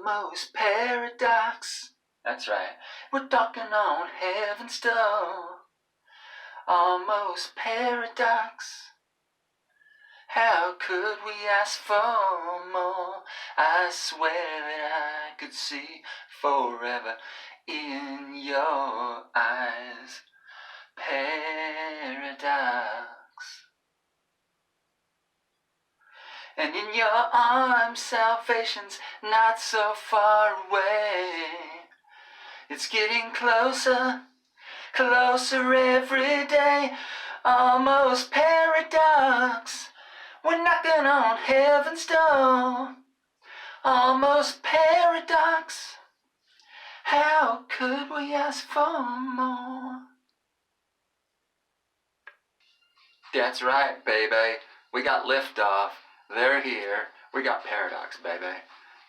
Almost paradox. That's right. We're talking on heaven's door. Almost paradox. How could we ask for more? I swear that I could see forever in your eyes. Paradox. And in your arms, salvation's not so far away. It's getting closer, closer every day. Almost paradox. We're knocking on heaven's door. Almost paradox. How could we ask for more? That's right, baby. We got liftoff. They're here. We got paradox, baby.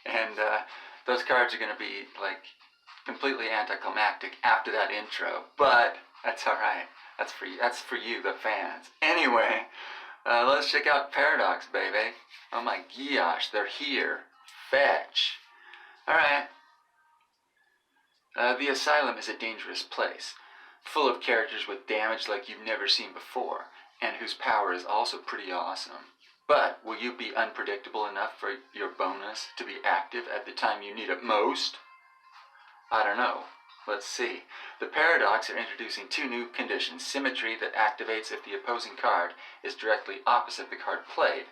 And those cards are going to be like completely anticlimactic after that intro. But that's all right. That's for you. That's for you, the fans. Anyway, let's check out paradox, baby. Oh my gosh, they're here. Fetch. All right. The asylum is a dangerous place, full of characters with damage like you've never seen before, and whose power is also pretty awesome. But will you be unpredictable enough for your bonus to be active at the time you need it most? I don't know. Let's see. The Paradox are introducing two new conditions: symmetry that activates if the opposing card is directly opposite the card played,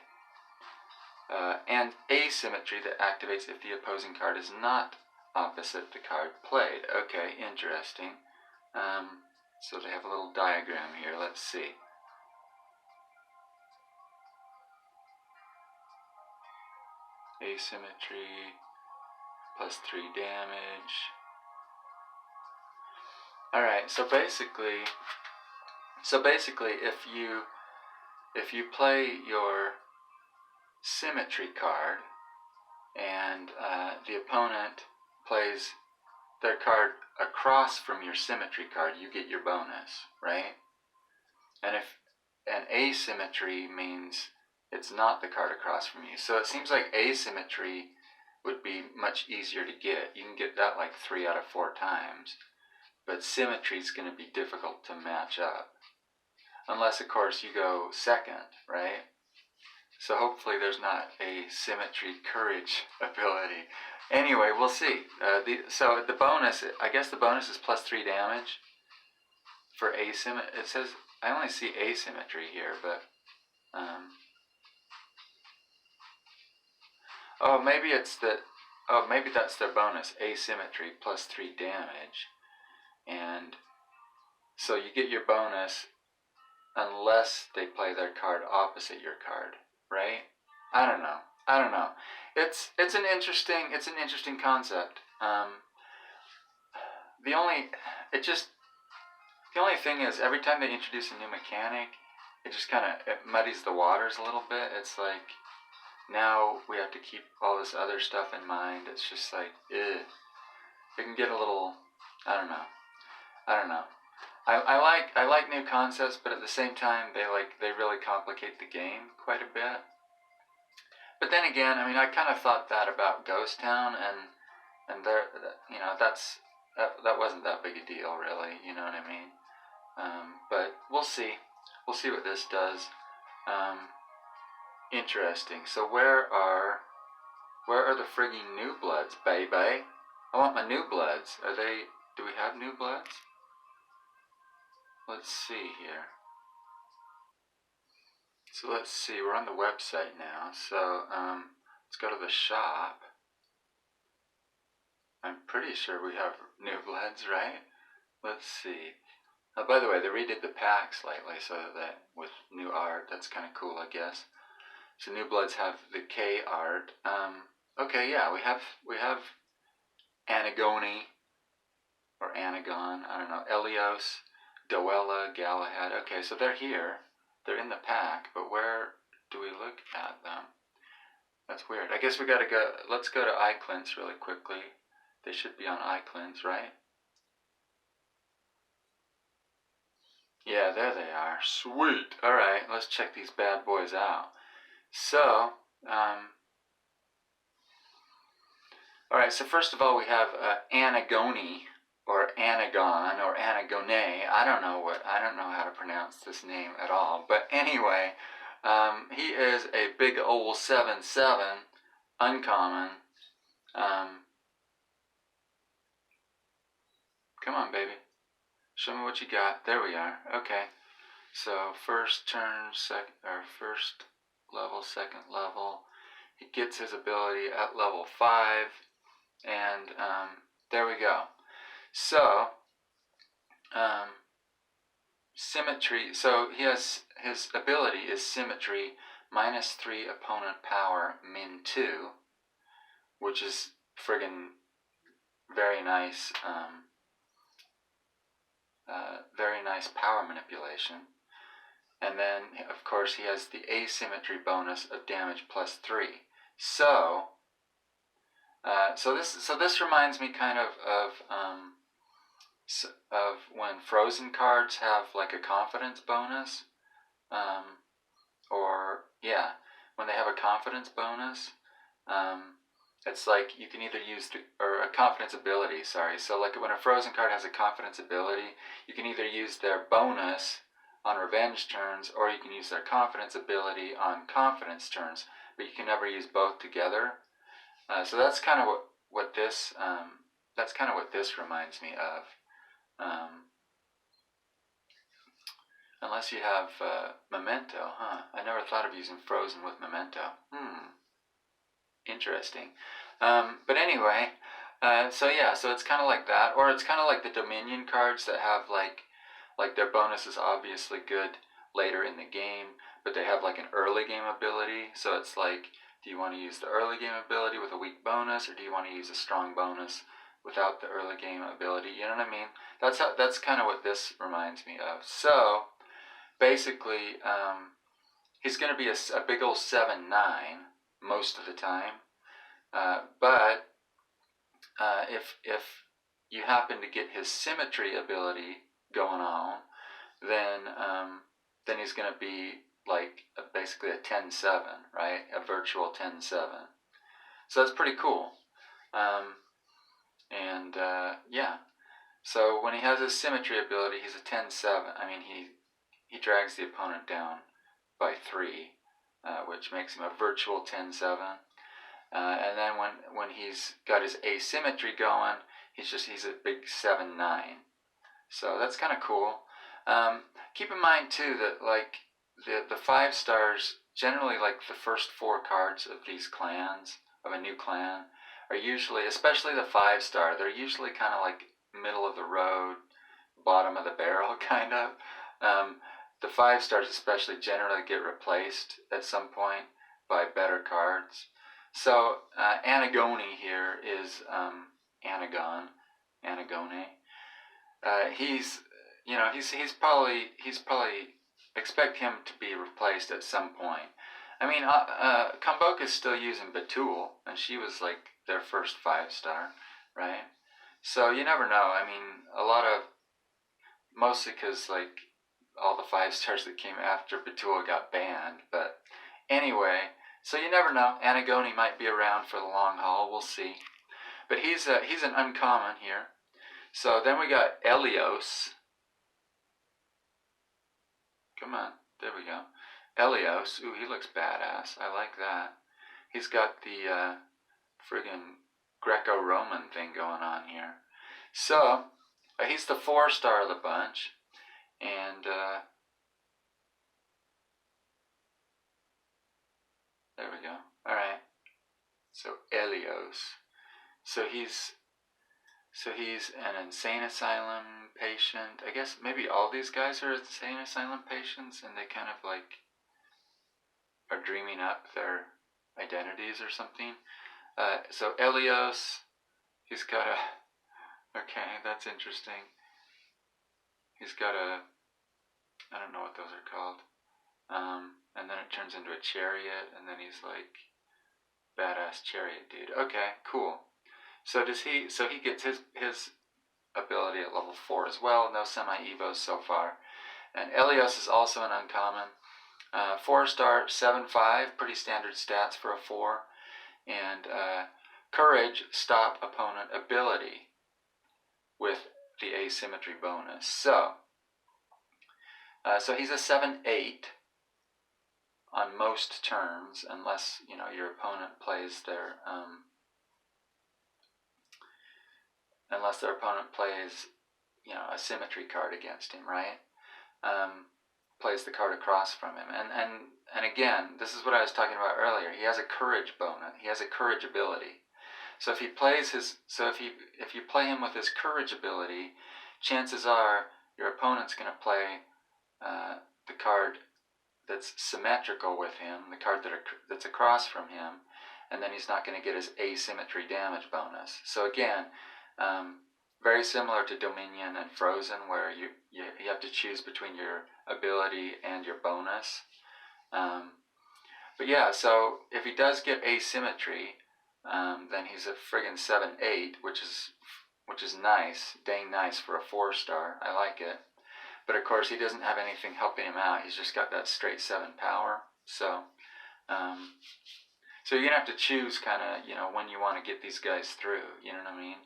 and asymmetry that activates if the opposing card is not opposite the card played. Okay, interesting. So they have a little diagram here. Let's see. Asymmetry, +3 damage. Alright, so basically if you play your symmetry card and the opponent plays their card across from your symmetry card, you get your bonus, right? And asymmetry means it's not the card across from you. So it seems like asymmetry would be much easier to get. You can get that like 3 out of 4 times. But symmetry is going to be difficult to match up. Unless, of course, you go second, right? So hopefully there's not a symmetry courage ability. Anyway, we'll see. So the bonus, I guess the bonus is +3 damage for asymmetry. It says, I only see asymmetry here, but maybe that's their bonus, asymmetry +3 damage. And so you get your bonus unless they play their card opposite your card, right? I don't know. It's an interesting concept. The only thing is, every time they introduce a new mechanic, it just kind of muddies the waters a little bit. It's like, now we have to keep all this other stuff in mind. It's just like, it can get a little, I don't know. I like new concepts, but at the same time, they really complicate the game quite a bit. But then again, I mean, I kind of thought that about Ghost Town, and there, you know, that wasn't that big a deal, really. You know what I mean? But we'll see. We'll see what this does. Interesting. So where are the frigging new bloods, baby? I want my new bloods. Do we have new bloods? Let's see here. So let's see, we're on the website now. So let's go to the shop. I'm pretty sure we have new bloods, right? Let's see. Oh, by the way, they redid the packs lately, so that with new art, that's kind of cool, I guess. So new bloods have the K art. Okay, yeah, we have Anagone or Anagone. I don't know. Elios, Doela, Galahad. Okay, so they're here. They're in the pack, but where do we look at them? That's weird. I guess we gotta go. Let's go to iClints really quickly. They should be on iClints, right? Yeah, there they are. Sweet. All right, let's check these bad boys out. So, All right, so first of all, we have Anagone, or Anagone, or Anagone. I don't know how to pronounce this name at all. But anyway, he is a big old 7/7, uncommon. Come on, baby. Show me what you got. There we are. Okay. So first turn, first level, second level. He gets his ability at level 5, and there we go. So symmetry. So he has his ability is symmetry -3 opponent power -2, which is friggin' very nice. Very nice power manipulation. And then, of course, he has the asymmetry bonus of damage +3. So this reminds me kind of when frozen cards have like a confidence bonus, when they have a confidence bonus, it's like you can either use or a confidence ability. Sorry, so like when a frozen card has a confidence ability, you can either use their bonus on revenge turns, or you can use their confidence ability on confidence turns, but you can never use both together. So that's kind of what this reminds me of. Unless you have Memento, huh? I never thought of using Frozen with Memento. Interesting. But anyway, so it's kind of like that, or it's kind of like the Dominion cards that have like their bonus is obviously good later in the game, but they have like an early game ability. So it's like, do you want to use the early game ability with a weak bonus, or do you want to use a strong bonus without the early game ability? You know what I mean? That's kind of what this reminds me of. So basically, he's going to be a big old 7/9 most of the time, but if you happen to get his symmetry ability going on, then he's going to be like basically a 10/7, right? A virtual 10/7. So that's pretty cool. So when he has his symmetry ability, he's a 10/7. I mean, he drags the opponent down by 3, which makes him a virtual 10/7. And then when he's got his asymmetry going, he's a big 7/9. So that's kind of cool. Keep in mind too that like the 5 stars, generally like the first 4 cards of these clans, of a new clan, are usually, especially the 5 star, they're usually kind of like middle of the road, bottom of the barrel kind of. The 5 stars especially generally get replaced at some point by better cards. So Anagone here is Anagone. He's probably expect him to be replaced at some point. I mean, Kamboka's still using Batul, and she was like their first 5 star, right? So you never know. I mean, mostly because like all the 5 stars that came after Batul got banned. But anyway, so you never know. Anagone might be around for the long haul. We'll see. But he's an uncommon here. So then we got Elios. Come on, there we go. Elios. Ooh, he looks badass. I like that. He's got the friggin' Greco-Roman thing going on here. So he's the 4 star of the bunch, and there we go. All right. So Elios. So he's an insane asylum patient. I guess maybe all these guys are insane asylum patients, and they kind of like are dreaming up their identities or something. So Elios, he's got okay, that's interesting. He's got I don't know what those are called. And then it turns into a chariot, and then he's like badass chariot dude. Okay, cool. So he gets his ability at level 4 as well. No semi-evos so far. And Elios is also an uncommon. 4 star, 7/5, pretty standard stats for a 4. And courage, stop opponent ability with the asymmetry bonus. So he's a 7/8 on most turns, unless your opponent plays their a symmetry card against him, right? Plays the card across from him, and again, this is what I was talking about earlier. He has a courage bonus. He has a courage ability. So if you play him with his courage ability, chances are your opponent's going to play the card that's symmetrical with him, the card that's across from him, and then he's not going to get his asymmetry damage bonus. So again, very similar to Dominion and Frozen, where you have to choose between your ability and your bonus. But yeah, so if he does get asymmetry, then he's a friggin' 7/8, which is nice, dang nice for a 4-star. I like it. But of course, he doesn't have anything helping him out. He's just got that straight 7 power. So you're gonna have to choose kind of when you want to get these guys through. You know what I mean?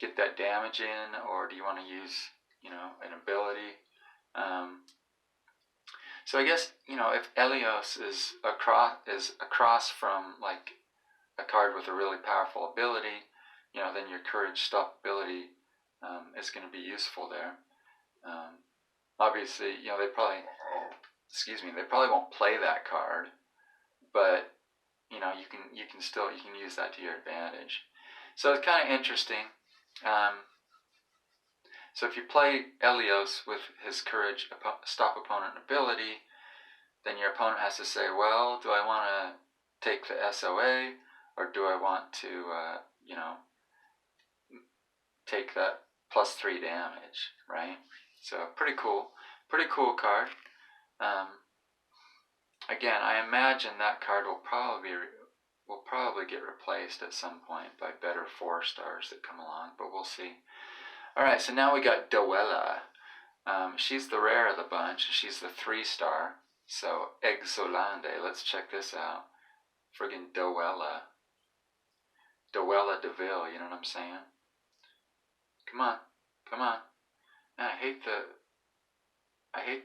Get that damage in, or do you want to use an ability? So I guess if Elios is across from like a card with a really powerful ability, then your courage stop ability is going to be useful there. Obviously, they probably won't play that card, but you can use that to your advantage. So it's kind of interesting. So if you play Elios with his courage stop opponent ability, then your opponent has to say, well, do I want to take the SOA, or do I want to take that +3 damage, right? So pretty cool card. Again, I imagine that card will probably get replaced at some point by better 4-stars that come along, but we'll see. Alright, so now we got Doela. She's the rare of the bunch. She's the 3-star. So, Exolande. Let's check this out. Friggin' Doela. Doela DeVille, you know what I'm saying? Come on. Man, I hate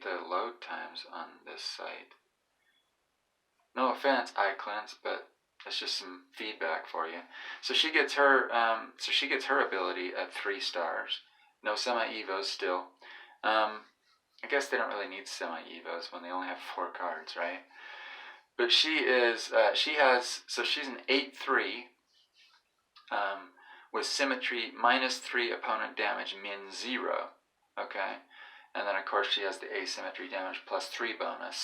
the load times on this site. No offense, iCleanse, but that's just some feedback for you. So she gets her ability at 3 stars. No semi-evos still. I guess they don't really need semi-evos when they only have 4 cards, right? But she's an 8/3 with symmetry -3 opponent damage -0. Okay, and then of course she has the asymmetry damage +3 bonus.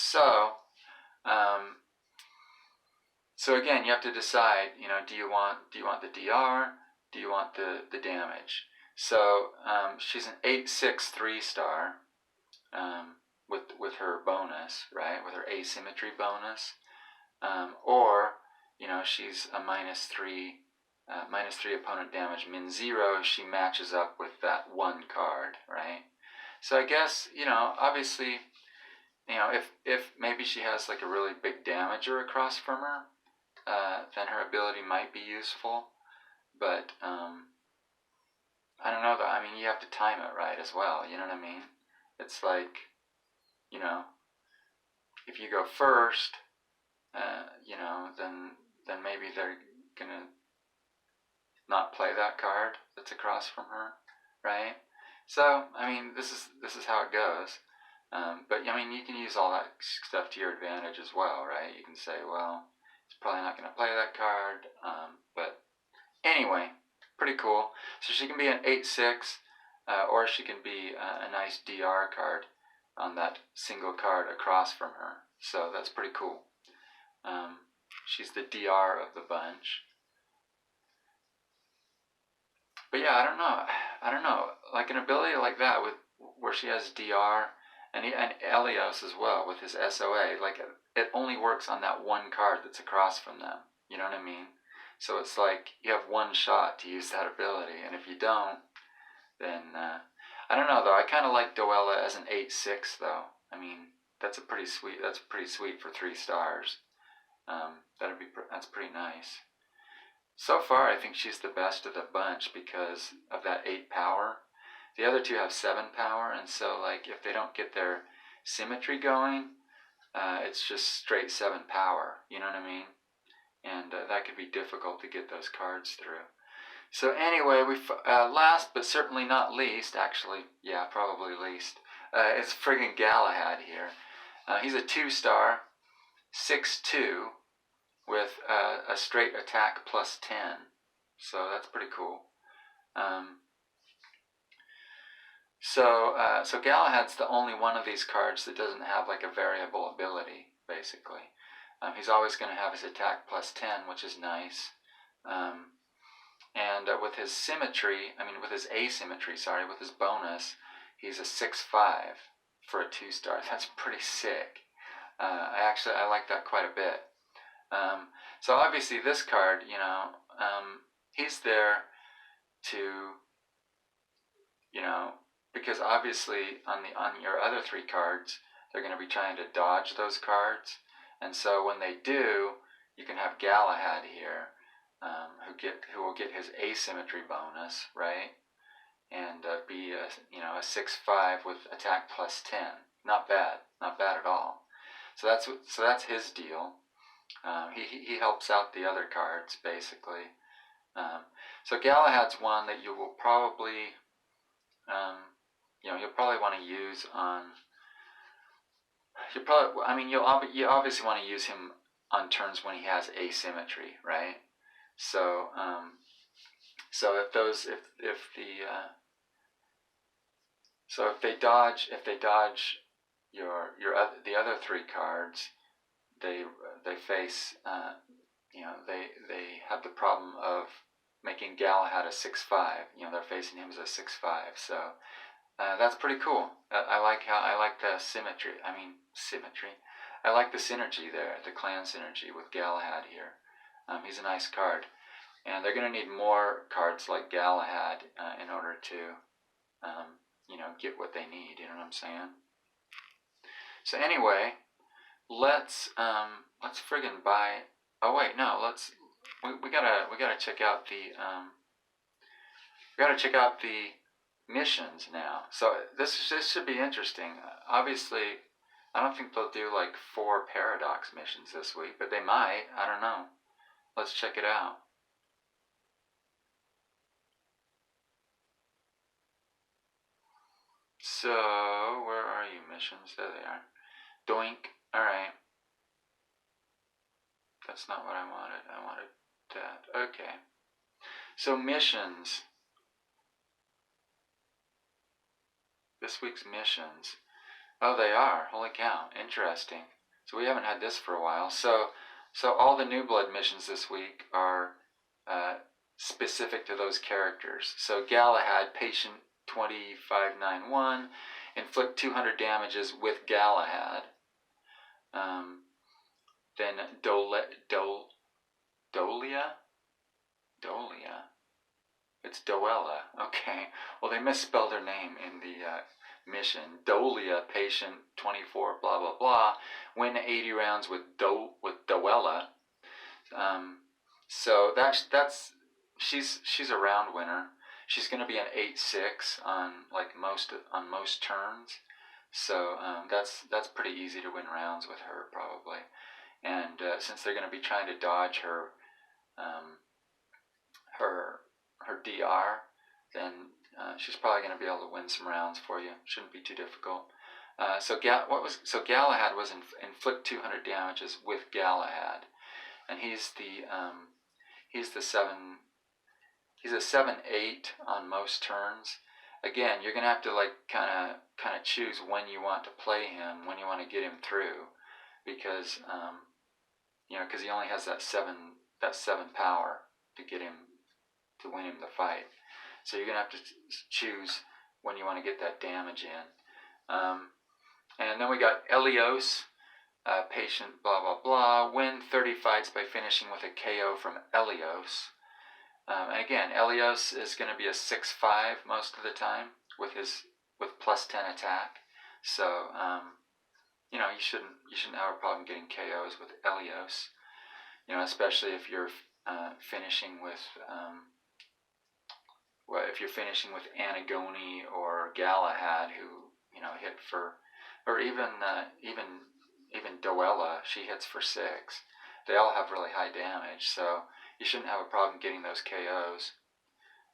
So again, you have to decide. Do you want the DR? Do you want the damage? So she's an 8/6 3-star with her bonus, right? With her asymmetry bonus, or she's a -3 opponent damage -0. She matches up with that 1 card, right? So I guess obviously if maybe she has like a really big damager across from her, then her ability might be useful. But I don't know though. I mean, you have to time it right as well. You know what I mean? It's like if you go first, then maybe they're gonna not play that card that's across from her, right? So I mean, this is how it goes. But I mean, you can use all that stuff to your advantage as well, right? You can say, well, it's probably not going to play that card, but anyway, pretty cool. So she can be an 8/6, or she can be a nice DR card on that single card across from her. So that's pretty cool. She's the DR of the bunch. But yeah, I don't know. Like an ability like that where she has DR and Elios as well with his SOA, like it only works on that 1 card that's across from them. You know what I mean? So it's like you have 1 shot to use that ability, and if you don't, then I don't know though. I kind of like Doela as an 8/6 though. I mean, that's pretty sweet for 3 stars. That's pretty nice. so far I think she's the best of the bunch because of that 8 power. The other two have 7 power, and so like if they don't get their symmetry going, it's just straight 7 power, you know what I mean? And that could be difficult to get those cards through. So anyway, last but certainly not least, actually, yeah, probably least, it's friggin' Galahad here. He's a 2-star, 6/2, with a straight attack plus 10. So that's pretty cool. So Galahad's the only one of these cards that doesn't have like a variable ability, basically. He's always going to have his attack plus 10, which is nice. And with his symmetry, with his asymmetry, with his bonus, he's a 6/5 for a 2-star. That's pretty sick. I like that quite a bit. So obviously this card, he's there to, because obviously on your other 3 cards, they're going to be trying to dodge those cards. And so when they do, you can have Galahad here, who will get his asymmetry bonus, right? And be a 6/5 with attack plus 10. Not bad at all. So that's his deal. He helps out the other cards basically. So Galahad's one that you will probably, you'll probably want to use on. You obviously want to use him on turns when he has asymmetry, right? So if they dodge the other 3 cards, they face they have the problem of making Galahad a 6/5. They're facing him as a 6/5. So that's pretty cool. I like the symmetry. I like the synergy there, the clan synergy with Galahad here. He's a nice card. And they're going to need more cards like Galahad in order to, get what they need. You know what I'm saying? So anyway, let's friggin' buy. Oh wait, no. We gotta check out the missions now. So this should be interesting. Obviously, I don't think they'll do like 4 paradox missions this week, but they might. I don't know. Let's check it out. So, where are you, missions? There they are. Doink. Alright. That's not what I wanted. I wanted that. Okay. So, missions. This week's missions. Oh, they are. Holy cow. Interesting. So, we haven't had this for a while. So all the New Blood missions this week are specific to those characters. So, Galahad, Patient 2591, inflict 200 damages with Galahad. Then Doela. It's Doela. Okay. Well, they misspelled her name in the mission. Doela, Patient 24, blah blah blah. Win 80 rounds with Doela. So she's a round winner. She's going to be an 8/6 on most turns, so that's pretty easy to win rounds with her probably. And since they're going to be trying to dodge her DR, then she's probably going to be able to win some rounds for you. Shouldn't be too difficult. So Galahad was inflict 200 damages with Galahad, and he's a 7/8 on most turns. Again, you're gonna have to kind of choose when you want to play him, when you want to get him through, because because he only has that 7 power to win him the fight. So you're gonna have to choose when you want to get that damage in. And then we got Elios, Patient blah blah blah. Win 30 fights by finishing with a KO from Elios. And again, Elios is going to be a 6/5 most of the time with plus 10 attack. So you shouldn't have a problem getting KOs with Elios. Especially if you're finishing with well, if you're finishing with Anagone or Galahad, who hit for, or even Doela, she hits for 6. They all have really high damage, so you shouldn't have a problem getting those KOs.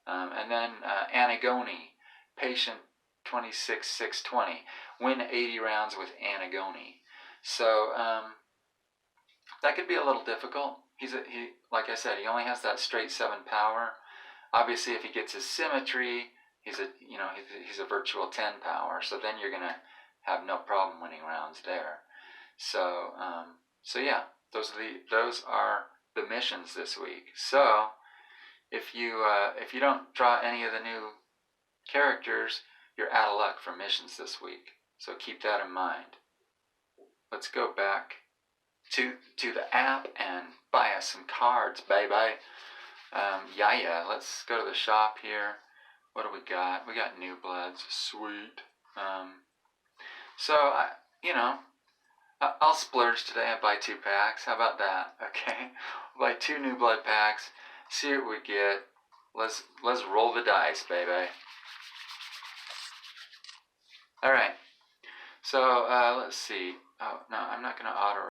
And then Anagone, patient 26,620, win 80 rounds with Anagone. So that could be a little difficult. He, like I said, he only has that straight 7 power. Obviously, if he gets his symmetry, he's a virtual 10 power. So then you're gonna have no problem winning rounds there. So yeah, those are the missions this week. So if you don't draw any of the new characters, you're out of luck for missions this week. So keep that in mind. Let's go back to the app and buy us some cards, baby. Let's go to the shop here. What do we got? We got New Bloods, sweet. I'll splurge today and buy 2 packs. How about that? Okay, I'll buy 2 New Blood packs. See what we get. Let's roll the dice, baby. All right. So let's see. Oh no, I'm not gonna auto